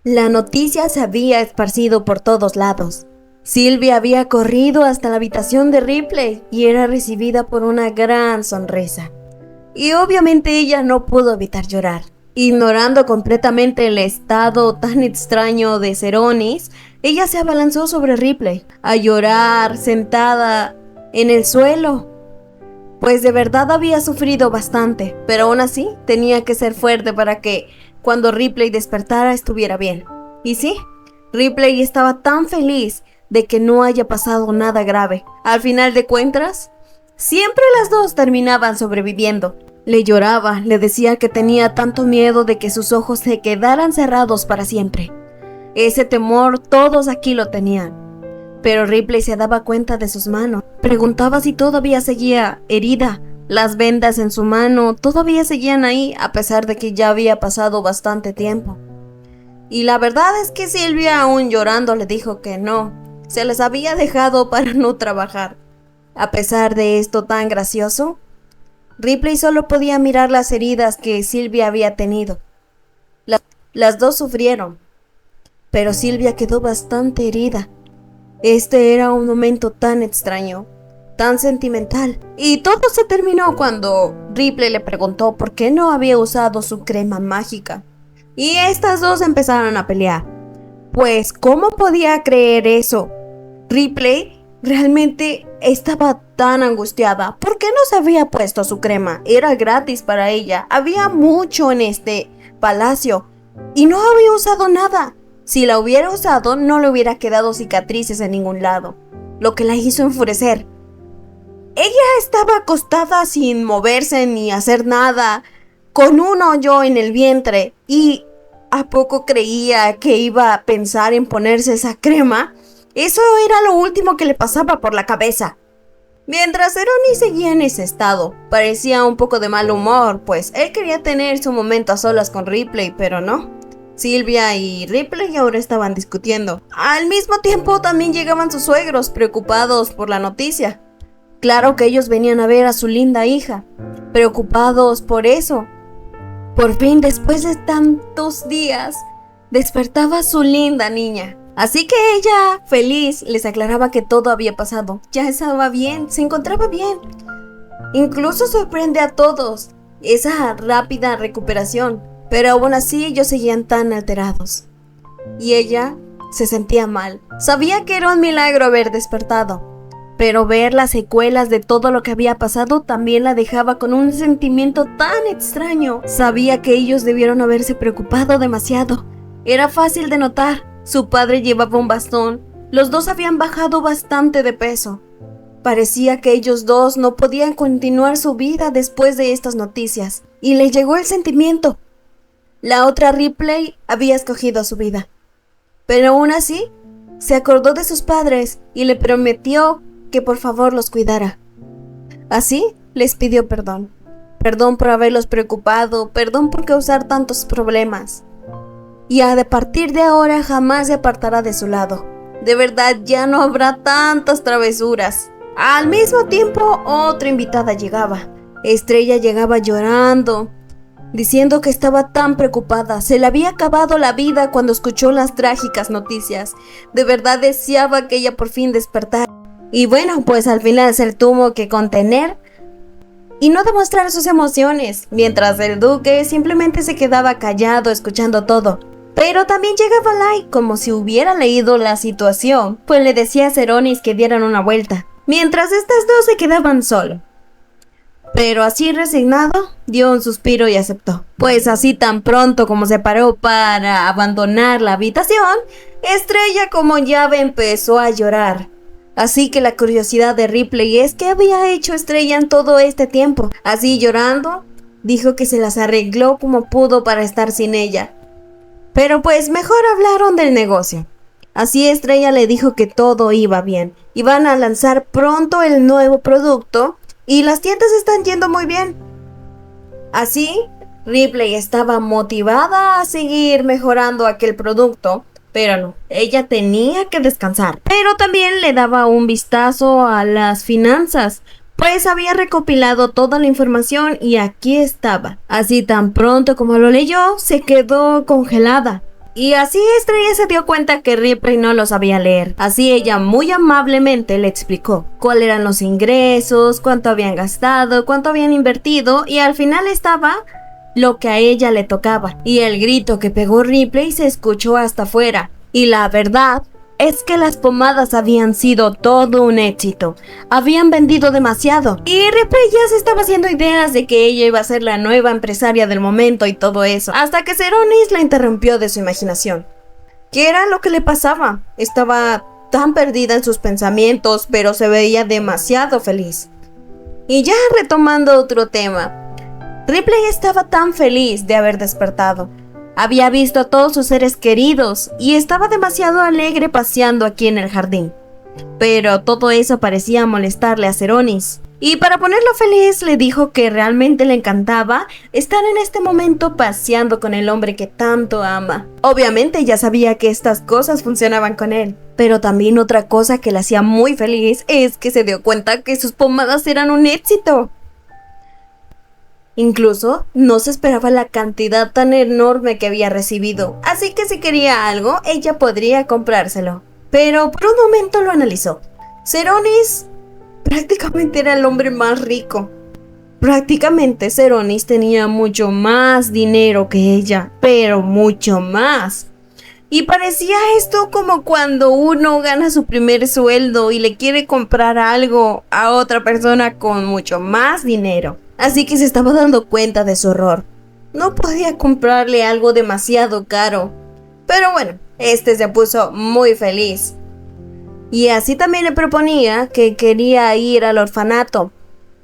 La noticia se había esparcido por todos lados. Sylvia había corrido hasta la habitación de Ripley y era recibida por una gran sonrisa. Y obviamente ella no pudo evitar llorar. Ignorando completamente el estado tan extraño de Seronis, ella se abalanzó sobre Ripley, a llorar sentada en el suelo. Pues de verdad había sufrido bastante, pero aún así tenía que ser fuerte para que cuando Ripley despertara estuviera bien. Y sí, Ripley estaba tan feliz de que no haya pasado nada grave. Al final de cuentas, siempre las dos terminaban sobreviviendo. Le lloraba, le decía que tenía tanto miedo de que sus ojos se quedaran cerrados para siempre. Ese temor todos aquí lo tenían. Pero Ripley se daba cuenta de sus manos. Preguntaba si todavía seguía herida. Las vendas en su mano todavía seguían ahí, a pesar de que ya había pasado bastante tiempo. Y la verdad es que Sylvia, aún llorando, le dijo que no. Se les había dejado para no trabajar. A pesar de esto tan gracioso, Ripley solo podía mirar las heridas que Sylvia había tenido. Las dos sufrieron, pero Sylvia quedó bastante herida. Este era un momento tan extraño, tan sentimental. Y todo se terminó cuando Ripley le preguntó por qué no había usado su crema mágica. Y estas dos empezaron a pelear. Pues, ¿cómo podía creer eso? Ripley realmente estaba tan angustiada. ¿Por qué no se había puesto su crema? Era gratis para ella. Había mucho en este palacio y no había usado nada. Si la hubiera usado, no le hubiera quedado cicatrices en ningún lado, lo que la hizo enfurecer. Ella estaba acostada sin moverse ni hacer nada, con un hoyo en el vientre, y ¿a poco creía que iba a pensar en ponerse esa crema? Eso era lo último que le pasaba por la cabeza. Mientras Seronis seguía en ese estado, parecía un poco de mal humor, pues él quería tener su momento a solas con Ripley, pero no. Sylvia y Ripley ahora estaban discutiendo. Al mismo tiempo también llegaban sus suegros, preocupados por la noticia. Claro que ellos venían a ver a su linda hija, preocupados por eso. Por fin, después de tantos días, despertaba su linda niña. Así que ella, feliz, les aclaraba que todo había pasado. Ya estaba bien, se encontraba bien. Incluso sorprende a todos esa rápida recuperación. Pero aún así ellos seguían tan alterados. Y ella se sentía mal. Sabía que era un milagro haber despertado. Pero ver las secuelas de todo lo que había pasado también la dejaba con un sentimiento tan extraño. Sabía que ellos debieron haberse preocupado demasiado. Era fácil de notar. Su padre llevaba un bastón. Los dos habían bajado bastante de peso. Parecía que ellos dos no podían continuar su vida después de estas noticias. Y le llegó el sentimiento. La otra Ripley había escogido su vida. Pero aún así, se acordó de sus padres y le prometió que por favor los cuidara. Así, les pidió perdón. Perdón por haberlos preocupado, perdón por causar tantos problemas. Y a partir de ahora jamás se apartará de su lado. De verdad, ya no habrá tantas travesuras. Al mismo tiempo, otra invitada llegaba. Estrella llegaba llorando, diciendo que estaba tan preocupada. Se le había acabado la vida cuando escuchó las trágicas noticias. De verdad deseaba que ella por fin despertara. Y bueno, pues al final se tuvo que contener y no demostrar sus emociones, mientras el duque simplemente se quedaba callado escuchando todo. Pero también llegaba Lai, como si hubiera leído la situación, pues le decía a Seronis que dieran una vuelta, mientras estas dos se quedaban solos. Pero así resignado, dio un suspiro y aceptó. Pues así tan pronto como se paró para abandonar la habitación, Estrella como llave empezó a llorar. Así que la curiosidad de Ripley es qué había hecho Estrella en todo este tiempo. Así llorando, dijo que se las arregló como pudo para estar sin ella. Pero pues mejor hablaron del negocio. Así Estrella le dijo que todo iba bien. Iban a lanzar pronto el nuevo producto y las tiendas están yendo muy bien. Así, Ripley estaba motivada a seguir mejorando aquel producto, pero no, ella tenía que descansar. Pero también le daba un vistazo a las finanzas, pues había recopilado toda la información y aquí estaba. Así tan pronto como lo leyó, se quedó congelada. Y así Estrella se dio cuenta que Ripley no lo sabía leer. Así ella muy amablemente le explicó cuáles eran los ingresos, cuánto habían gastado, cuánto habían invertido, y al final estaba lo que a ella le tocaba. Y el grito que pegó Ripley se escuchó hasta afuera. Y la verdad es que las pomadas habían sido todo un éxito. Habían vendido demasiado. Y Ripley ya se estaba haciendo ideas de que ella iba a ser la nueva empresaria del momento y todo eso. Hasta que Seronis la interrumpió de su imaginación. ¿Qué era lo que le pasaba? Estaba tan perdida en sus pensamientos, pero se veía demasiado feliz. Y ya retomando otro tema, Ripley estaba tan feliz de haber despertado. Había visto a todos sus seres queridos y estaba demasiado alegre paseando aquí en el jardín. Pero todo eso parecía molestarle a Seronis. Y para ponerlo feliz le dijo que realmente le encantaba estar en este momento paseando con el hombre que tanto ama. Obviamente ya sabía que estas cosas funcionaban con él. Pero también otra cosa que le hacía muy feliz es que se dio cuenta que sus pomadas eran un éxito. Incluso no se esperaba la cantidad tan enorme que había recibido, así que si quería algo, ella podría comprárselo. Pero por un momento lo analizó. Seronis prácticamente era el hombre más rico. Prácticamente Seronis tenía mucho más dinero que ella, pero mucho más. Y parecía esto como cuando uno gana su primer sueldo y le quiere comprar algo a otra persona con mucho más dinero. Así que se estaba dando cuenta de su error. No podía comprarle algo demasiado caro. Pero bueno, se puso muy feliz. Y así también le proponía que quería ir al orfanato.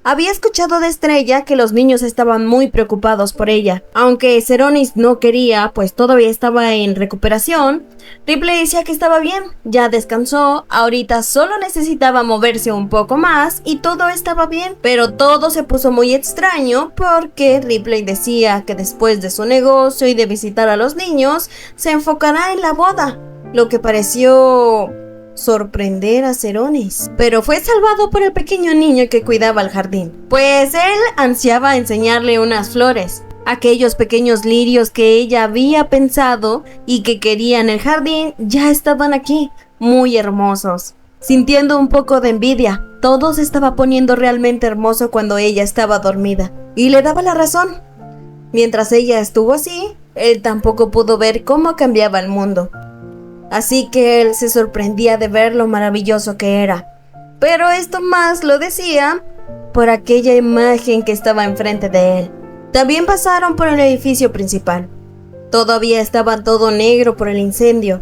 Había escuchado de Estrella que los niños estaban muy preocupados por ella. Aunque Seronis no quería, pues todavía estaba en recuperación, Ripley decía que estaba bien, ya descansó, ahorita solo necesitaba moverse un poco más y todo estaba bien. Pero todo se puso muy extraño porque Ripley decía que después de su negocio y de visitar a los niños, se enfocará en la boda, lo que pareció sorprender a Seronis, pero fue salvado por el pequeño niño que cuidaba el jardín, pues él ansiaba enseñarle unas flores, aquellos pequeños lirios que ella había pensado y que quería en el jardín ya estaban aquí, muy hermosos. Sintiendo un poco de envidia, todo se estaba poniendo realmente hermoso cuando ella estaba dormida, y le daba la razón. Mientras ella estuvo así, él tampoco pudo ver cómo cambiaba el mundo. Así que él se sorprendía de ver lo maravilloso que era. Pero esto más lo decía por aquella imagen que estaba enfrente de él. También pasaron por el edificio principal. Todavía estaba todo negro por el incendio,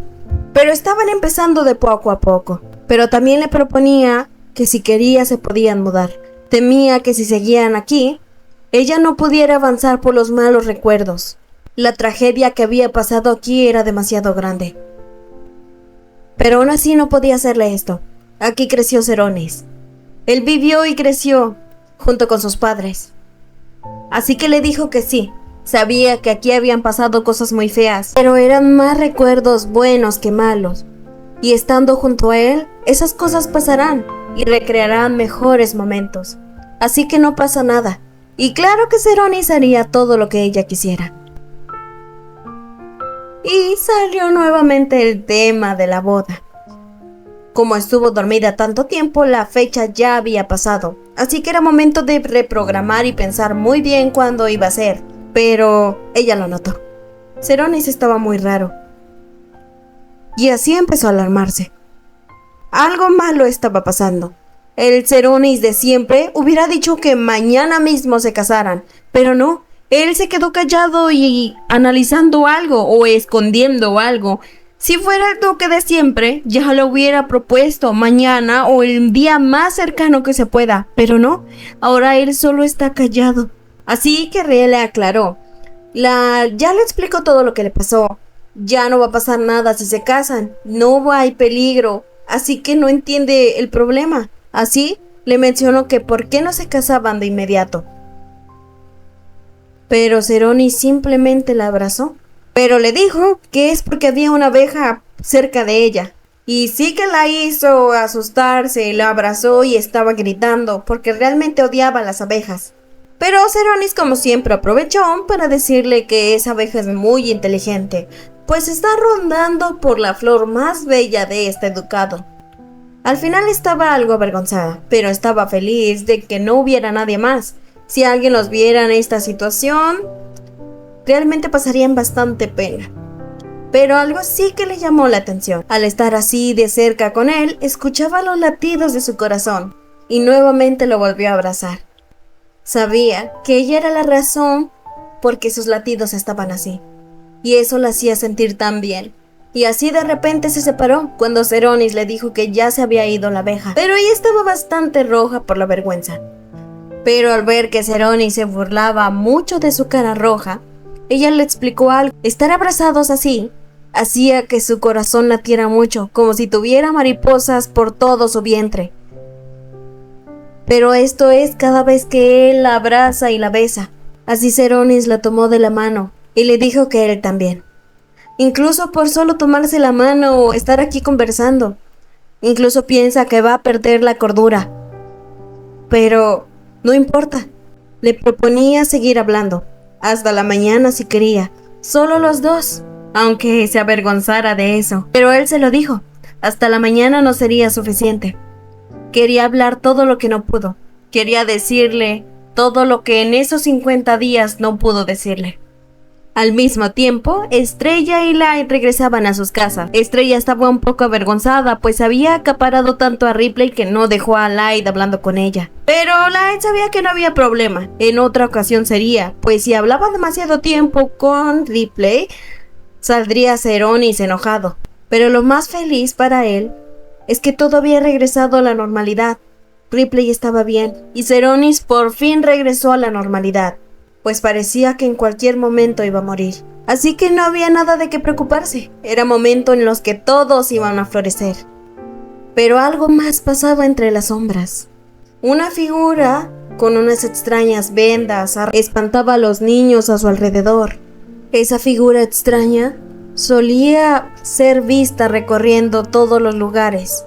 pero estaban empezando de poco a poco. Pero también le proponía que si quería se podían mudar. Temía que si seguían aquí, ella no pudiera avanzar por los malos recuerdos. La tragedia que había pasado aquí era demasiado grande. Pero aún así no podía hacerle esto. Aquí creció Seronis. Él vivió y creció junto con sus padres. Así que le dijo que sí. Sabía que aquí habían pasado cosas muy feas, pero eran más recuerdos buenos que malos. Y estando junto a él, esas cosas pasarán y recrearán mejores momentos. Así que no pasa nada. Y claro que Seronis haría todo lo que ella quisiera. Y salió nuevamente el tema de la boda. Como estuvo dormida tanto tiempo, la fecha ya había pasado, así que era momento de reprogramar y pensar muy bien cuándo iba a ser. Pero ella lo notó. Seronis estaba muy raro. Y así empezó a alarmarse. Algo malo estaba pasando. El Seronis de siempre hubiera dicho que mañana mismo se casaran, pero no. Él se quedó callado y analizando algo o escondiendo algo. Si fuera el duque de siempre, ya lo hubiera propuesto mañana o el día más cercano que se pueda. Pero no, ahora él solo está callado. Así que Rhea le aclaró. Ya le explicó todo lo que le pasó. Ya no va a pasar nada si se casan. No hay peligro. Así que no entiende el problema. Así le mencionó que por qué no se casaban de inmediato. Pero Seronis simplemente la abrazó. Pero le dijo que es porque había una abeja cerca de ella. Y sí que la hizo asustarse, la abrazó y estaba gritando porque realmente odiaba a las abejas. Pero Seronis, como siempre, aprovechó para decirle que esa abeja es muy inteligente, pues está rondando por la flor más bella de este ducado. Al final estaba algo avergonzada, pero estaba feliz de que no hubiera nadie más. Si alguien los viera en esta situación, realmente pasarían bastante pena. Pero algo sí que le llamó la atención. Al estar así de cerca con él, escuchaba los latidos de su corazón y nuevamente lo volvió a abrazar. Sabía que ella era la razón por qué sus latidos estaban así, y eso la hacía sentir tan bien. Y así de repente se separó cuando Ceronis le dijo que ya se había ido la abeja, pero ella estaba bastante roja por la vergüenza. Pero al ver que Ceronis se burlaba mucho de su cara roja, ella le explicó algo. Estar abrazados así hacía que su corazón latiera mucho, como si tuviera mariposas por todo su vientre. Pero esto es cada vez que él la abraza y la besa. Así Ceronis la tomó de la mano y le dijo que él también. Incluso por solo tomarse la mano o estar aquí conversando, incluso piensa que va a perder la cordura. Pero no importa, le proponía seguir hablando, hasta la mañana si quería, solo los dos, aunque se avergonzara de eso. Pero él se lo dijo, hasta la mañana no sería suficiente. Quería hablar todo lo que no pudo, quería decirle todo lo que en esos 50 días no pudo decirle. Al mismo tiempo, Estrella y Light regresaban a sus casas. Estrella estaba un poco avergonzada, pues había acaparado tanto a Ripley que no dejó a Light hablando con ella. Pero Light sabía que no había problema, en otra ocasión sería, pues si hablaba demasiado tiempo con Ripley, saldría Ceronis enojado. Pero lo más feliz para él es que todo había regresado a la normalidad. Ripley estaba bien, y Ceronis por fin regresó a la normalidad, pues parecía que en cualquier momento iba a morir. Así que no había nada de qué preocuparse. Era momento en los que todos iban a florecer. Pero algo más pasaba entre las sombras. Una figura con unas extrañas vendas espantaba a los niños a su alrededor. Esa figura extraña solía ser vista recorriendo todos los lugares.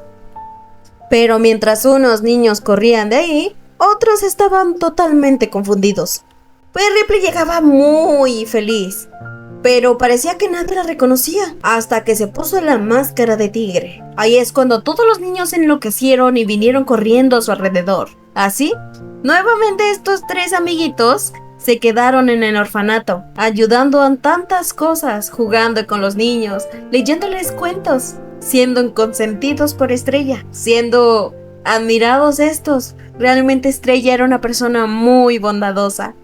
Pero mientras unos niños corrían de ahí, otros estaban totalmente confundidos. Pues Ripley llegaba muy feliz, pero parecía que nadie la reconocía, hasta que se puso la máscara de tigre. Ahí es cuando todos los niños enloquecieron y vinieron corriendo a su alrededor. Así, nuevamente estos tres amiguitos se quedaron en el orfanato, ayudando en tantas cosas, jugando con los niños, leyéndoles cuentos, siendo consentidos por Estrella, siendo admirados estos. Realmente Estrella era una persona muy bondadosa.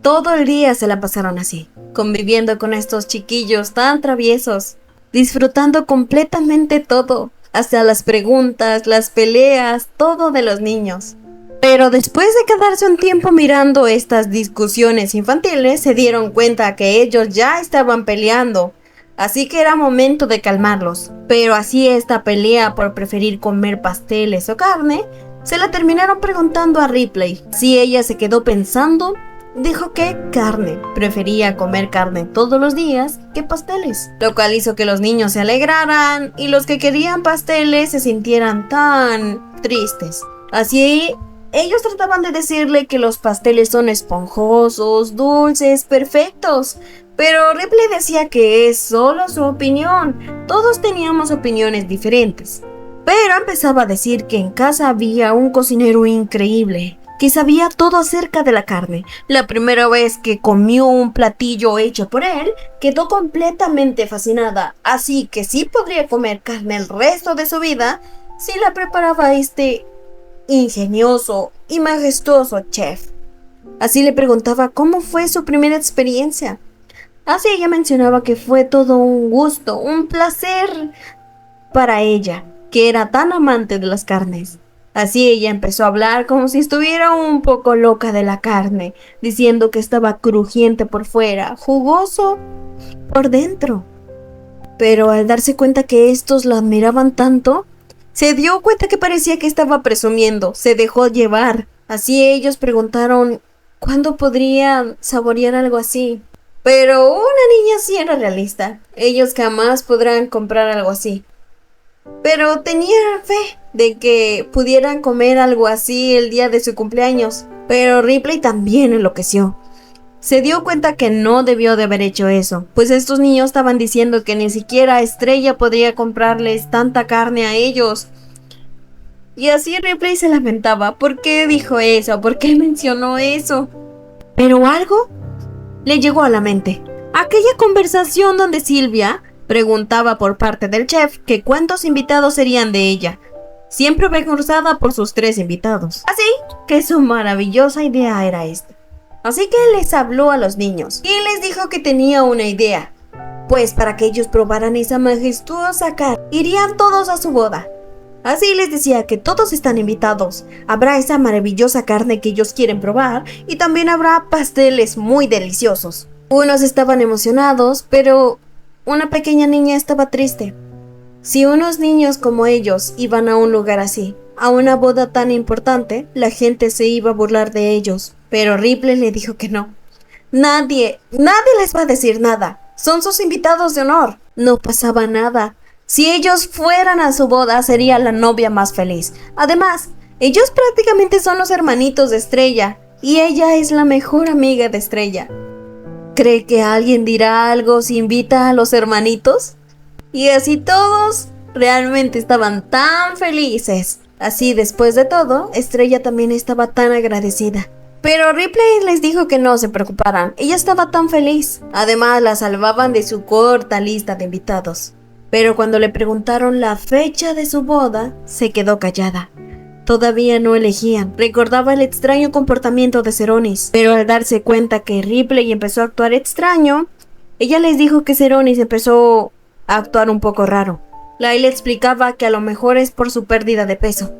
Todo el día se la pasaron así, conviviendo con estos chiquillos tan traviesos, disfrutando completamente todo, hasta las preguntas, las peleas, todo de los niños. Pero después de quedarse un tiempo mirando estas discusiones infantiles, se dieron cuenta que ellos ya estaban peleando, así que era momento de calmarlos. Pero así esta pelea por preferir comer pasteles o carne, se la terminaron preguntando a Ripley. Si ella se quedó pensando, dijo que carne, prefería comer carne todos los días que pasteles, lo cual hizo que los niños se alegraran y los que querían pasteles se sintieran tan tristes. Así, ellos trataban de decirle que los pasteles son esponjosos, dulces, perfectos, pero Ripley decía que es solo su opinión, todos teníamos opiniones diferentes. Pero empezaba a decir que en casa había un cocinero increíble, que sabía todo acerca de la carne. La primera vez que comió un platillo hecho por él, quedó completamente fascinada, así que sí podría comer carne el resto de su vida si la preparaba este ingenioso y majestuoso chef. Así le preguntaba cómo fue su primera experiencia. Así ella mencionaba que fue todo un gusto, un placer para ella, que era tan amante de las carnes. Así ella empezó a hablar como si estuviera un poco loca de la carne, diciendo que estaba crujiente por fuera, jugoso por dentro. Pero al darse cuenta que estos la admiraban tanto, se dio cuenta que parecía que estaba presumiendo, se dejó llevar. Así ellos preguntaron cuándo podrían saborear algo así. Pero una niña sí era realista, ellos jamás podrán comprar algo así. Pero tenía fe de que pudieran comer algo así el día de su cumpleaños. Pero Ripley también enloqueció. Se dio cuenta que no debió de haber hecho eso, pues estos niños estaban diciendo que ni siquiera Estrella podría comprarles tanta carne a ellos. Y así Ripley se lamentaba. ¿Por qué dijo eso? ¿Por qué mencionó eso? Pero algo le llegó a la mente. Aquella conversación donde Sylvia preguntaba por parte del chef que cuántos invitados serían de ella, siempre reforzada por sus 3 invitados. Así que su maravillosa idea era esta. Así que les habló a los niños y les dijo que tenía una idea, pues para que ellos probaran esa majestuosa carne, irían todos a su boda. Así les decía que todos están invitados, habrá esa maravillosa carne que ellos quieren probar y también habrá pasteles muy deliciosos. Unos estaban emocionados, pero una pequeña niña estaba triste. Si unos niños como ellos iban a un lugar así, a una boda tan importante, la gente se iba a burlar de ellos. Pero Ripley le dijo que no. Nadie les va a decir nada. Son sus invitados de honor. No pasaba nada. Si ellos fueran a su boda, sería la novia más feliz. Además, ellos prácticamente son los hermanitos de Estrella, y ella es la mejor amiga de Estrella. ¿Cree que alguien dirá algo si invita a los hermanitos? Y así todos realmente estaban tan felices. Así, después de todo, Estrella también estaba tan agradecida. Pero Ripley les dijo que no se preocuparan, ella estaba tan feliz. Además, la salvaban de su corta lista de invitados. Pero cuando le preguntaron la fecha de su boda, se quedó callada. Todavía no elegían. Recordaba el extraño comportamiento de Seronis, pero al darse cuenta que Ripley empezó a actuar extraño, ella les dijo que Seronis empezó a actuar un poco raro. Lyle le explicaba que a lo mejor es por su pérdida de peso,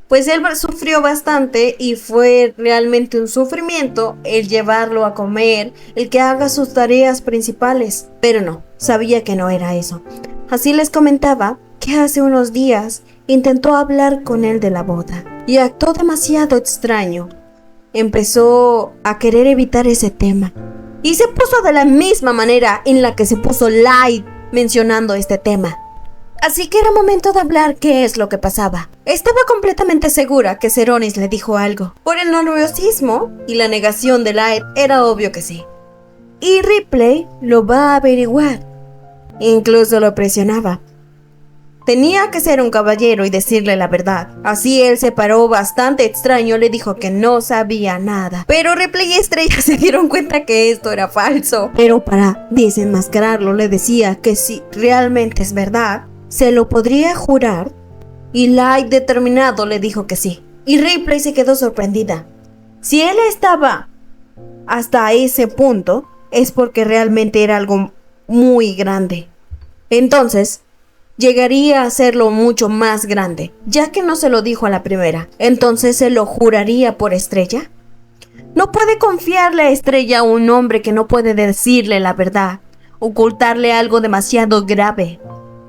pues él sufrió bastante y fue realmente un sufrimiento el llevarlo a comer, el que haga sus tareas principales. Pero no, sabía que no era eso. Así les comentaba que hace unos días intentó hablar con él de la boda y actuó demasiado extraño. Empezó a querer evitar ese tema y se puso de la misma manera en la que se puso Light mencionando este tema. Así que era momento de hablar qué es lo que pasaba. Estaba completamente segura que Seronis le dijo algo. Por el nerviosismo y la negación de Light, era obvio que sí. Y Ripley lo va a averiguar. Incluso lo presionaba. Tenía que ser un caballero y decirle la verdad. Así él se paró bastante extraño, le dijo que no sabía nada. Pero Ripley y Estrella se dieron cuenta que esto era falso. Pero para desenmascararlo le decía que si realmente es verdad, se lo podría jurar, y Light determinado le dijo que sí. Y Ripley se quedó sorprendida. Si él estaba hasta ese punto, es porque realmente era algo muy grande. Entonces, llegaría a hacerlo mucho más grande, ya que no se lo dijo a la primera. Entonces, ¿se lo juraría por Estrella? No puede confiarle a Estrella a un hombre que no puede decirle la verdad, ocultarle algo demasiado grave.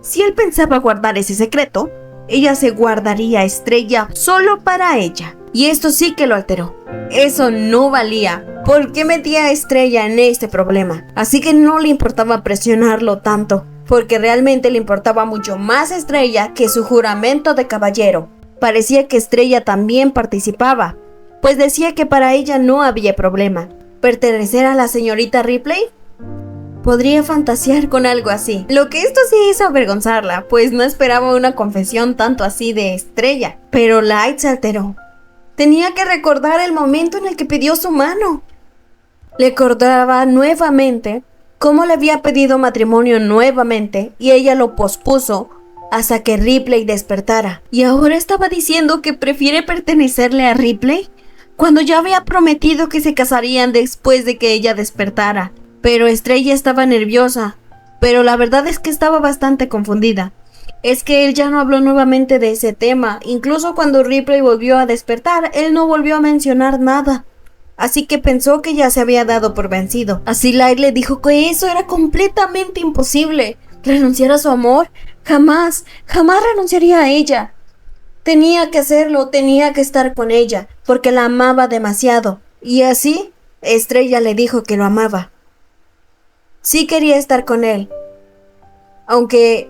Si él pensaba guardar ese secreto, ella se guardaría a Estrella solo para ella. Y esto sí que lo alteró. Eso no valía. ¿Por qué metía a Estrella en este problema? Así que no le importaba presionarlo tanto, porque realmente le importaba mucho más a Estrella que su juramento de caballero. Parecía que Estrella también participaba, pues decía que para ella no había problema. ¿Pertenecer a la señorita Ripley? Podría fantasear con algo así. Lo que esto sí hizo avergonzarla, pues no esperaba una confesión tanto así de Estrella. Pero Light se alteró. Tenía que recordar el momento en el que pidió su mano. Le acordaba nuevamente cómo le había pedido matrimonio nuevamente y ella lo pospuso hasta que Ripley despertara. Y ahora estaba diciendo que prefiere pertenecerle a Ripley cuando ya había prometido que se casarían después de que ella despertara. Pero Estrella estaba nerviosa, pero la verdad es que estaba bastante confundida. Es que él ya no habló nuevamente de ese tema, incluso cuando Ripley volvió a despertar, él no volvió a mencionar nada. Así que pensó que ya se había dado por vencido. Así Light le dijo que eso era completamente imposible. ¿Renunciar a su amor? Jamás renunciaría a ella. Tenía que hacerlo, tenía que estar con ella, porque la amaba demasiado. Y así, Estrella le dijo que lo amaba. Sí quería estar con él, aunque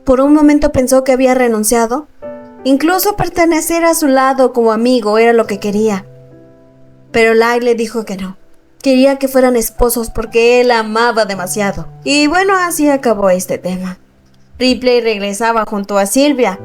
por un momento pensó que había renunciado. Incluso pertenecer a su lado como amigo era lo que quería. Pero Light le dijo que no. Quería que fueran esposos porque él la amaba demasiado. Y bueno, así acabó este tema. Ripley regresaba junto a Sylvia,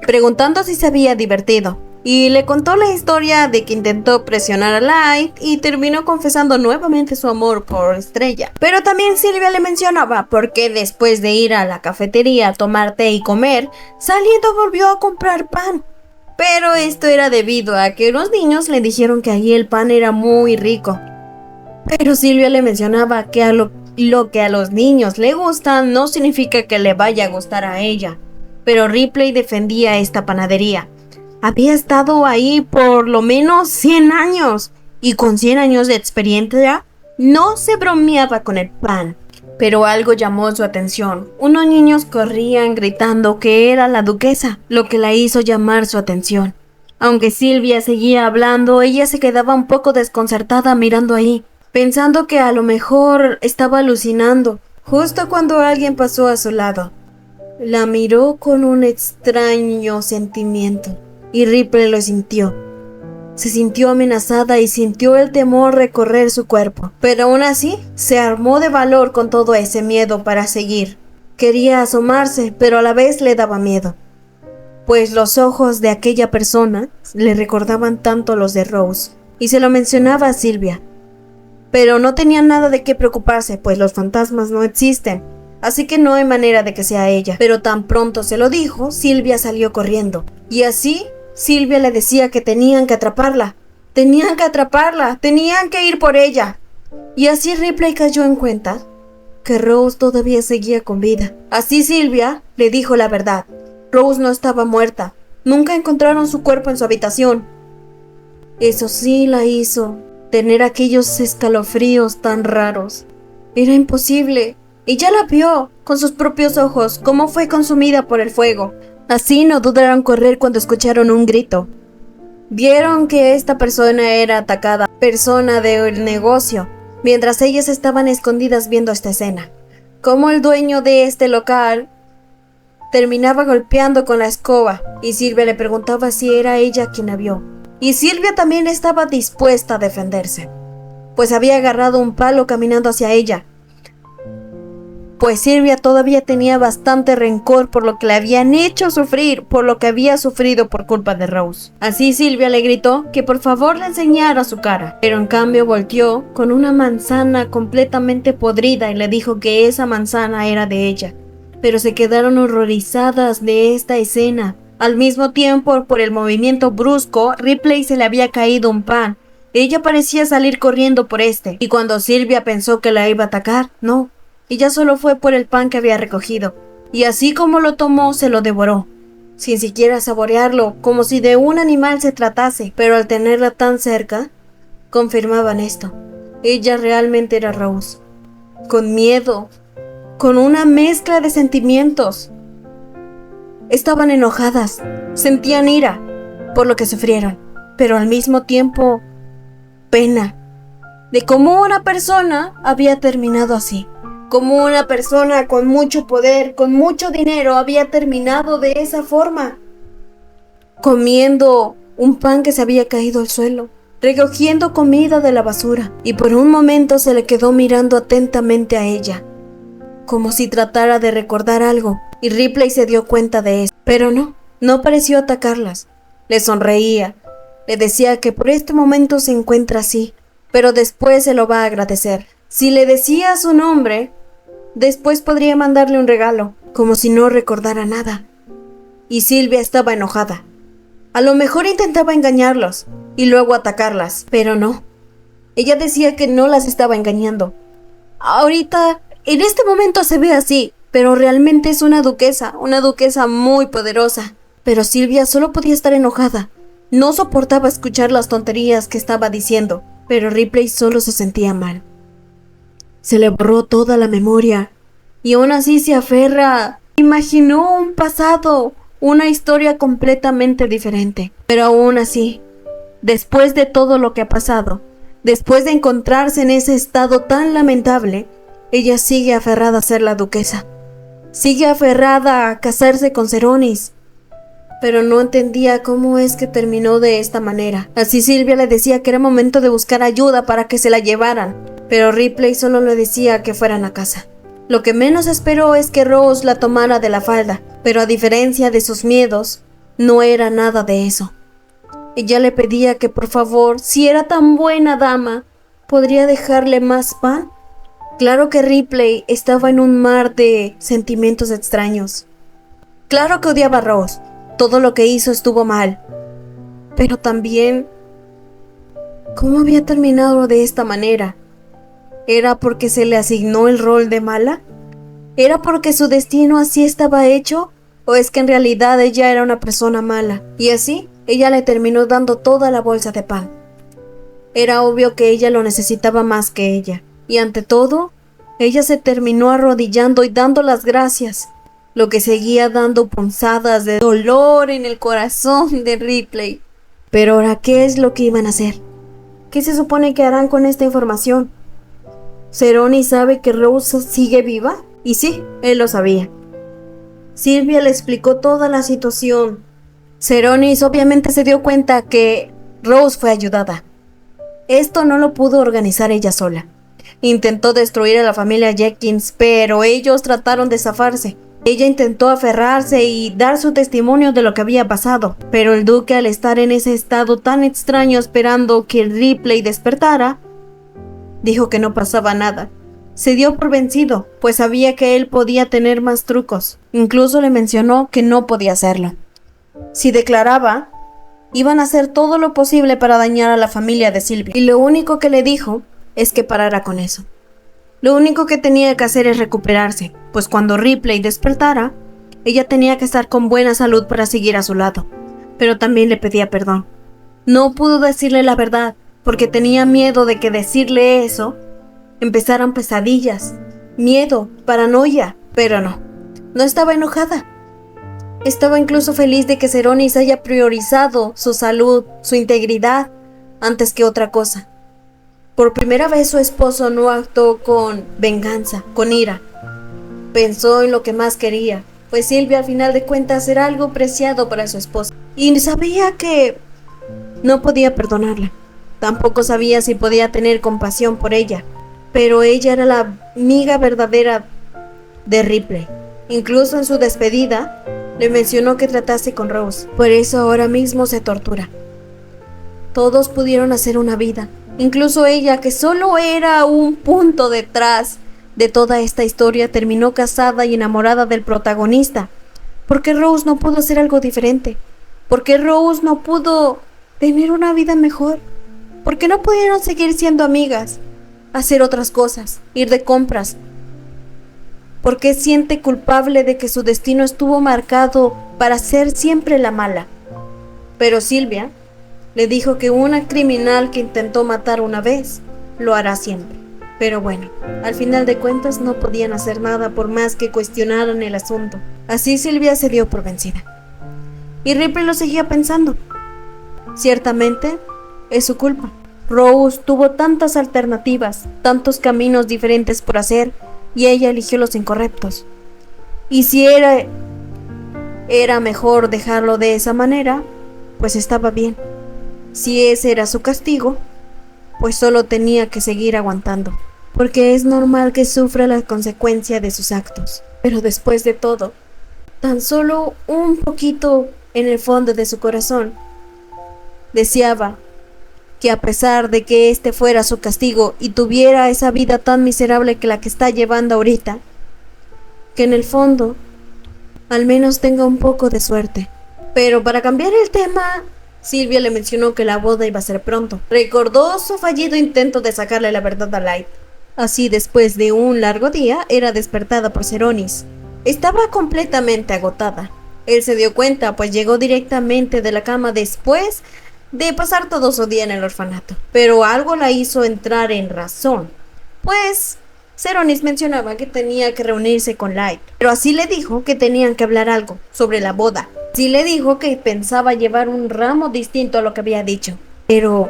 preguntando si se había divertido. Y le contó la historia de que intentó presionar a Light y terminó confesando nuevamente su amor por Estrella. Pero también Sylvia le mencionaba por qué después de ir a la cafetería a tomar té y comer, saliendo volvió a comprar pan. Pero esto era debido a que los niños le dijeron que allí el pan era muy rico. Pero Sylvia le mencionaba que lo que a los niños le gusta no significa que le vaya a gustar a ella. Pero Ripley defendía esta panadería. Había estado ahí por lo menos 100 años y con 100 años de experiencia no se bromeaba con el pan. Pero algo llamó su atención. Unos niños corrían gritando que era la duquesa, lo que la hizo llamar su atención. Aunque Sylvia seguía hablando, ella se quedaba un poco desconcertada mirando ahí, pensando que a lo mejor estaba alucinando. Justo cuando alguien pasó a su lado, la miró con un extraño sentimiento. Y Ripley lo sintió. Se sintió amenazada y sintió el temor recorrer su cuerpo. Pero aún así, se armó de valor con todo ese miedo para seguir. Quería asomarse, pero a la vez le daba miedo. Pues los ojos de aquella persona le recordaban tanto a los de Rose. Y se lo mencionaba a Sylvia. Pero no tenía nada de qué preocuparse, pues los fantasmas no existen. Así que no hay manera de que sea ella. Pero tan pronto se lo dijo, Sylvia salió corriendo. Y así Sylvia le decía que tenían que atraparla. Tenían que atraparla. Tenían que ir por ella. Y así Ripley cayó en cuenta que Rose todavía seguía con vida. Así Sylvia le dijo la verdad. Rose no estaba muerta. Nunca encontraron su cuerpo en su habitación. Eso sí la hizo tener aquellos escalofríos tan raros. Era imposible. Ella la vio con sus propios ojos cómo fue consumida por el fuego. Así no dudaron correr cuando escucharon un grito. Vieron que esta persona era atacada, persona del negocio, mientras ellas estaban escondidas viendo esta escena. Como el dueño de este local terminaba golpeando con la escoba y Sylvia le preguntaba si era ella quien la vio. Y Sylvia también estaba dispuesta a defenderse, pues había agarrado un palo caminando hacia ella. Pues Sylvia todavía tenía bastante rencor por lo que le habían hecho sufrir, por lo que había sufrido por culpa de Rose. Así Sylvia le gritó que por favor le enseñara su cara, pero en cambio volteó con una manzana completamente podrida y le dijo que esa manzana era de ella. Pero se quedaron horrorizadas de esta escena. Al mismo tiempo, por el movimiento brusco, Ripley se le había caído un pan. Ella parecía salir corriendo por este, y cuando Sylvia pensó que la iba a atacar, no. Ella solo fue por el pan que había recogido, y así como lo tomó, se lo devoró, sin siquiera saborearlo, como si de un animal se tratase. Pero al tenerla tan cerca, confirmaban esto. Ella realmente era Rose, con miedo, con una mezcla de sentimientos. Estaban enojadas, sentían ira por lo que sufrieron, pero al mismo tiempo, pena, de cómo una persona había terminado así. Como una persona con mucho poder, con mucho dinero, había terminado de esa forma. Comiendo un pan que se había caído al suelo, recogiendo comida de la basura, y por un momento se le quedó mirando atentamente a ella, como si tratara de recordar algo, y Ripley se dio cuenta de eso. Pero no pareció atacarlas. Le sonreía, le decía que por este momento se encuentra así, pero después se lo va a agradecer. Si le decía su nombre, después podría mandarle un regalo, como si no recordara nada. Y Sylvia estaba enojada. A lo mejor intentaba engañarlos y luego atacarlas, pero no. Ella decía que no las estaba engañando. Ahorita, en este momento se ve así, pero realmente es una duquesa muy poderosa. Pero Sylvia solo podía estar enojada. No soportaba escuchar las tonterías que estaba diciendo, pero Ripley solo se sentía mal. Se le borró toda la memoria y aún así se aferra. Imaginó un pasado, una historia completamente diferente. Pero aún así, después de todo lo que ha pasado, después de encontrarse en ese estado tan lamentable, ella sigue aferrada a ser la duquesa. Sigue aferrada a casarse con Seronis. pero no entendía cómo es que terminó de esta manera. Así Sylvia le decía que era momento de buscar ayuda para que se la llevaran, pero Ripley solo le decía que fueran a casa. Lo que menos esperó es que Rose la tomara de la falda, pero a diferencia de sus miedos, no era nada de eso. Ella le pedía que por favor, si era tan buena dama, ¿podría dejarle más pan? Claro que Ripley estaba en un mar de sentimientos extraños. Claro que odiaba a Rose, todo lo que hizo estuvo mal, pero también, ¿cómo había terminado de esta manera? ¿Era porque se le asignó el rol de mala? ¿Era porque su destino así estaba hecho? ¿O es que en realidad ella era una persona mala? Y así, ella le terminó dando toda la bolsa de pan. Era obvio que ella lo necesitaba más que ella. Y ante todo, ella se terminó arrodillando y dando las gracias, lo que seguía dando punzadas de dolor en el corazón de Ripley. Pero ahora, ¿qué es lo que iban a hacer? ¿Qué se supone que harán con esta información? ¿Cerrone sabe que Rose sigue viva? Y sí, él lo sabía. Sylvia le explicó toda la situación. Cerrone obviamente se dio cuenta que Rose fue ayudada. Esto no lo pudo organizar ella sola. Intentó destruir a la familia Jenkins, pero ellos trataron de zafarse. Ella intentó aferrarse y dar su testimonio de lo que había pasado, pero el duque, al estar en ese estado tan extraño esperando que Ripley despertara, dijo que no pasaba nada. Se dio por vencido, pues sabía que él podía tener más trucos. Incluso le mencionó que no podía hacerlo. Si declaraba, iban a hacer todo lo posible para dañar a la familia de Sylvia. Y lo único que le dijo es que parara con eso. Lo único que tenía que hacer es recuperarse, pues cuando Ripley despertara, ella tenía que estar con buena salud para seguir a su lado. Pero también le pedía perdón. No pudo decirle la verdad, porque tenía miedo de que decirle eso empezaran pesadillas, miedo, paranoia, pero no estaba enojada. Estaba incluso feliz de que Cerrone haya priorizado su salud, su integridad, antes que otra cosa. Por primera vez su esposo no actuó con venganza, con ira. Pensó en lo que más quería, pues Sylvia al final de cuentas era algo preciado para su esposa. Y sabía que no podía perdonarla. Tampoco sabía si podía tener compasión por ella. Pero ella era la amiga verdadera de Ripley. Incluso en su despedida, le mencionó que tratase con Rose. Por eso ahora mismo se tortura. Todos pudieron hacer una vida. Incluso ella, que solo era un punto detrás de toda esta historia, terminó casada y enamorada del protagonista. ¿Por qué Rose no pudo hacer algo diferente? ¿Por qué Rose no pudo tener una vida mejor? ¿Por qué no pudieron seguir siendo amigas? Hacer otras cosas, ir de compras. ¿Por qué siente culpable de que su destino estuvo marcado para ser siempre la mala? Pero Sylvia le dijo que una criminal que intentó matar una vez, lo hará siempre. Pero bueno, al final de cuentas no podían hacer nada por más que cuestionaran el asunto. Así Sylvia se dio por vencida. Y Ripley lo seguía pensando. Ciertamente, es su culpa. Rose tuvo tantas alternativas, tantos caminos diferentes por hacer, y ella eligió los incorrectos. Y si era mejor dejarlo de esa manera, pues estaba bien. Si ese era su castigo, pues solo tenía que seguir aguantando, porque es normal que sufra la consecuencia de sus actos. Pero después de todo, tan solo un poquito en el fondo de su corazón, deseaba que a pesar de que este fuera su castigo y tuviera esa vida tan miserable que la que está llevando ahorita, que en el fondo al menos tenga un poco de suerte. Pero para cambiar el tema, Sylvia le mencionó que la boda iba a ser pronto. Recordó su fallido intento de sacarle la verdad a Light. Así, después de un largo día, era despertada por Cerrone. Estaba completamente agotada. Él se dio cuenta, pues llegó directamente de la cama después de pasar todo su día en el orfanato. Pero algo la hizo entrar en razón, pues Cerrone mencionaba que tenía que reunirse con Light, pero así le dijo que tenían que hablar algo sobre la boda. Sí le dijo que pensaba llevar un ramo distinto a lo que había dicho, pero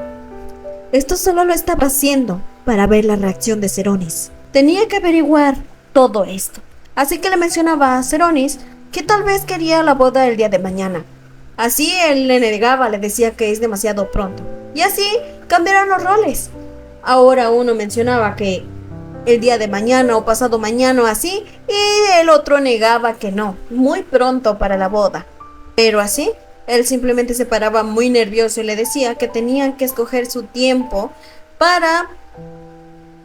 esto solo lo estaba haciendo para ver la reacción de Cerrone. Tenía que averiguar todo esto, así que le mencionaba a Cerrone que tal vez quería la boda el día de mañana, Así él le negaba, le decía que es demasiado pronto. Y así cambiaron los roles. Ahora uno mencionaba que el día de mañana o pasado mañana así, y el otro negaba que no, muy pronto para la boda. Pero así, él simplemente se paraba muy nervioso y le decía que tenían que escoger su tiempo para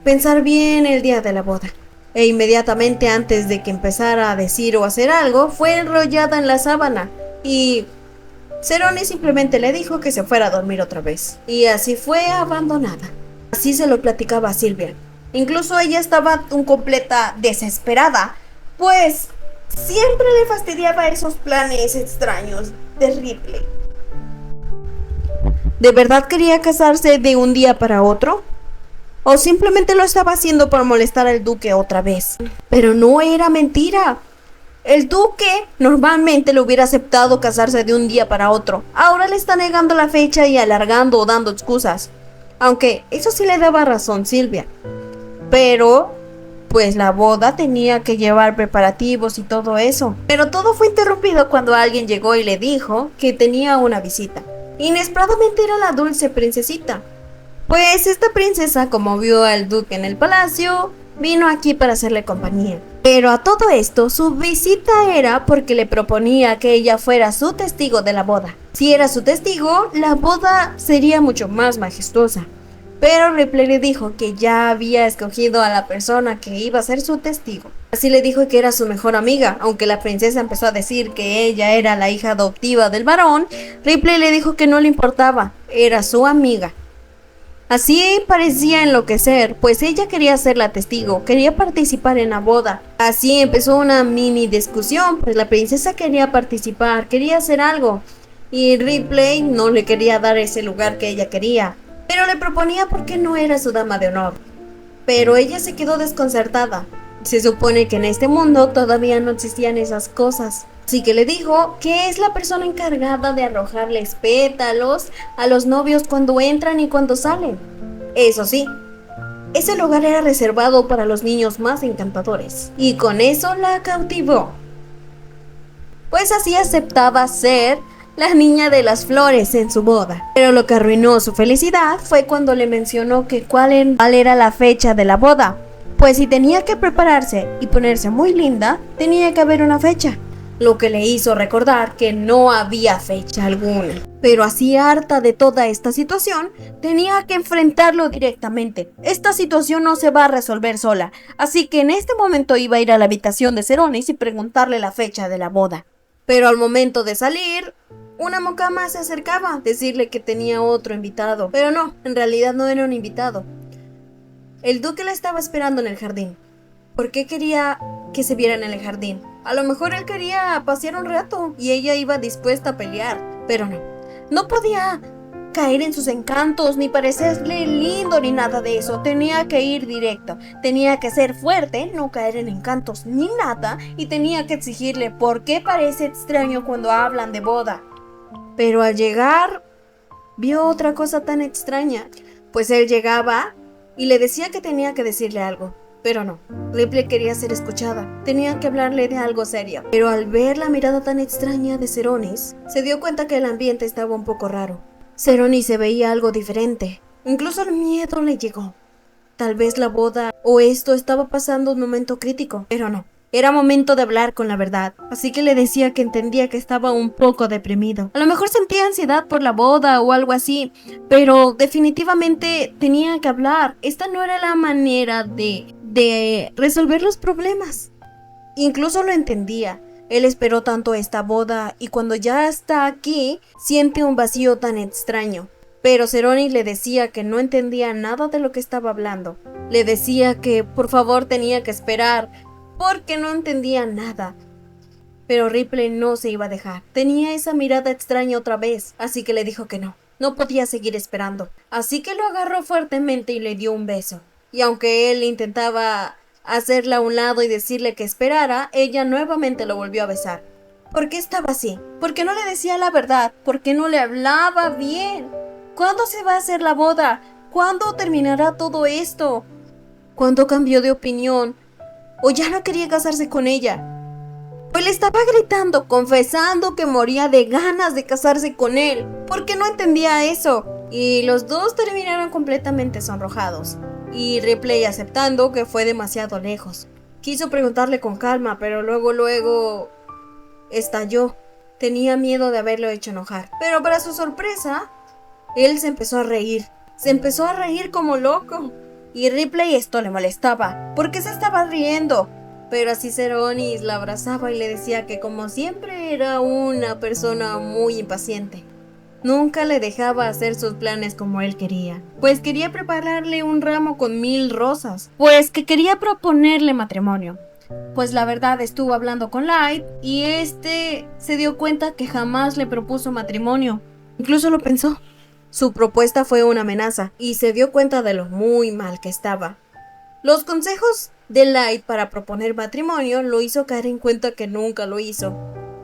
pensar bien el día de la boda. E inmediatamente antes de que empezara a decir o hacer algo, fue enrollada en la sábana y Ceroni simplemente le dijo que se fuera a dormir otra vez. Y así fue abandonada. Así se lo platicaba a Silvia. Incluso ella estaba un completa desesperada, pues siempre le fastidiaba esos planes extraños de Ripley. ¿De verdad quería casarse de un día para otro? ¿O simplemente lo estaba haciendo para molestar al duque otra vez? Pero no era mentira. El duque normalmente le hubiera aceptado casarse de un día para otro. Ahora le está negando la fecha y alargando o dando excusas. Aunque eso sí le daba razón Silvia. Pero, pues la boda tenía que llevar preparativos y todo eso. Pero todo fue interrumpido cuando alguien llegó y le dijo que tenía una visita. Inesperadamente era la dulce princesita. Pues esta princesa, como vio al duque en el palacio, vino aquí para hacerle compañía. Pero a todo esto, su visita era porque le proponía que ella fuera su testigo de la boda. Si era su testigo, la boda sería mucho más majestuosa. Pero Ripley le dijo que ya había escogido a la persona que iba a ser su testigo. Así le dijo que era su mejor amiga, aunque la princesa empezó a decir que ella era la hija adoptiva del varón. Ripley le dijo que no le importaba, era su amiga. Así parecía enloquecer, pues ella quería ser la testigo, quería participar en la boda. Así empezó una mini discusión, pues la princesa quería participar, quería hacer algo, y Ripley no le quería dar ese lugar que ella quería, pero le proponía porque no era su dama de honor. Pero ella se quedó desconcertada. Se supone que en este mundo todavía no existían esas cosas. Así que le dijo que es la persona encargada de arrojarles pétalos a los novios cuando entran y cuando salen. Eso sí, ese lugar era reservado para los niños más encantadores. Y con eso la cautivó. Pues así aceptaba ser la niña de las flores en su boda. Pero lo que arruinó su felicidad fue cuando le mencionó que cuál era la fecha de la boda. Pues si tenía que prepararse y ponerse muy linda, tenía que haber una fecha. Lo que le hizo recordar que no había fecha alguna. Pero así harta de toda esta situación, tenía que enfrentarlo directamente. Esta situación no se va a resolver sola, así que en este momento iba a ir a la habitación de Ceronis y preguntarle la fecha de la boda. Pero al momento de salir, una mucama se acercaba a decirle que tenía otro invitado. Pero no, en realidad no era un invitado. El duque la estaba esperando en el jardín. ¿Por qué quería que se vieran en el jardín? A lo mejor él quería pasear un rato y ella iba dispuesta a pelear, pero no. No podía caer en sus encantos, ni parecerle lindo, ni nada de eso. Tenía que ir directo. Tenía que ser fuerte, no caer en encantos ni nada, y tenía que exigirle por qué parece extraño cuando hablan de boda. Pero al llegar, vio otra cosa tan extraña, pues él llegaba y le decía que tenía que decirle algo. Pero no, Ripley quería ser escuchada, tenía que hablarle de algo serio. Pero al ver la mirada tan extraña de Ceronis, se dio cuenta que el ambiente estaba un poco raro. Ceronis se veía algo diferente, incluso el miedo le llegó. Tal vez la boda o esto estaba pasando un momento crítico, pero no. Era momento de hablar con la verdad, así que le decía que entendía que estaba un poco deprimido. A lo mejor sentía ansiedad por la boda o algo así, pero definitivamente tenía que hablar. Esta no era la manera de resolver los problemas. Incluso lo entendía. Él esperó tanto esta boda y cuando ya está aquí, siente un vacío tan extraño. Pero Ceronis le decía que no entendía nada de lo que estaba hablando. Le decía que por favor tenía que esperar, porque no entendía nada. Pero Ripley no se iba a dejar. Tenía esa mirada extraña otra vez, así que le dijo que no podía seguir esperando. Así que lo agarró fuertemente y le dio un beso. Y aunque él intentaba hacerla a un lado y decirle que esperara, ella nuevamente lo volvió a besar. ¿Por qué estaba así? ¿Por qué no le decía la verdad? ¿Por qué no le hablaba bien? ¿Cuándo se va a hacer la boda? ¿Cuándo terminará todo esto? ¿Cuándo cambió de opinión? ¿O ya no quería casarse con ella? Pues le estaba gritando, confesando que moría de ganas de casarse con él, porque no entendía eso. Y los dos terminaron completamente sonrojados, y Ripley aceptando que fue demasiado lejos. Quiso preguntarle con calma, pero luego estalló. Tenía miedo de haberlo hecho enojar. Pero para su sorpresa, él se empezó a reír. Se empezó a reír como loco. Y Ripley esto le molestaba, porque se estaba riendo. Pero así Seronis la abrazaba y le decía que como siempre era una persona muy impaciente. Nunca le dejaba hacer sus planes como él quería, pues quería prepararle un ramo con 1000 rosas, pues que quería proponerle matrimonio. Pues la verdad estuvo hablando con Light y este se dio cuenta que jamás le propuso matrimonio. Incluso lo pensó. Su propuesta fue una amenaza y se dio cuenta de lo muy mal que estaba. Los consejos de Light para proponer matrimonio lo hizo caer en cuenta que nunca lo hizo.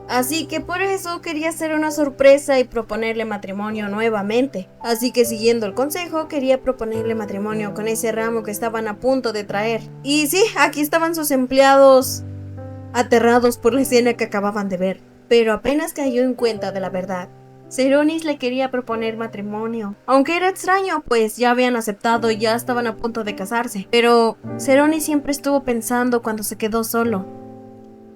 Así que por eso quería hacer una sorpresa y proponerle matrimonio nuevamente. Así que siguiendo el consejo, quería proponerle matrimonio con ese ramo que estaban a punto de traer. Y sí, aquí estaban sus empleados aterrados por la escena que acababan de ver. Pero apenas cayó en cuenta de la verdad. Seronis le quería proponer matrimonio, aunque era extraño, pues ya habían aceptado y ya estaban a punto de casarse. Pero Seronis siempre estuvo pensando cuando se quedó solo,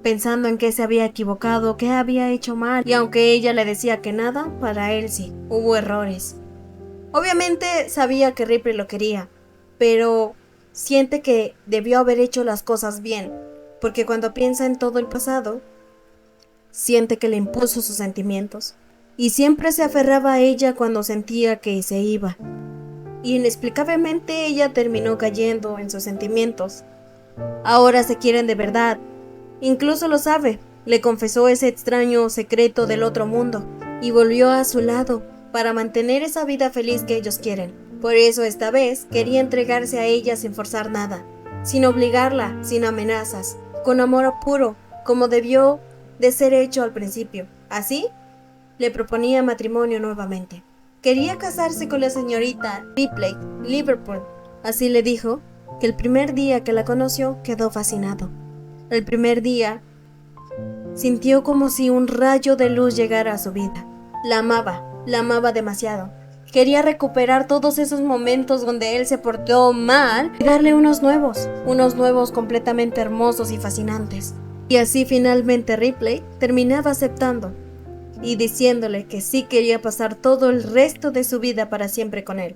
pensando en qué se había equivocado, qué había hecho mal, y aunque ella le decía que nada, para él sí, hubo errores. Obviamente sabía que Ripley lo quería, pero siente que debió haber hecho las cosas bien, porque cuando piensa en todo el pasado, siente que le impuso sus sentimientos. Y siempre se aferraba a ella cuando sentía que se iba. Y inexplicablemente ella terminó cayendo en sus sentimientos. Ahora se quieren de verdad. Incluso lo sabe. Le confesó ese extraño secreto del otro mundo y volvió a su lado para mantener esa vida feliz que ellos quieren. Por eso esta vez quería entregarse a ella sin forzar nada, sin obligarla, sin amenazas, con amor puro, como debió de ser hecho al principio. Así le proponía matrimonio nuevamente. Quería casarse con la señorita Ripley, Liverpool. Así le dijo que el primer día que la conoció quedó fascinado. El primer día sintió como si un rayo de luz llegara a su vida. La amaba demasiado. Quería recuperar todos esos momentos donde él se portó mal y darle unos nuevos completamente hermosos y fascinantes. Y así finalmente Ripley terminaba aceptando y diciéndole que sí quería pasar todo el resto de su vida para siempre con él.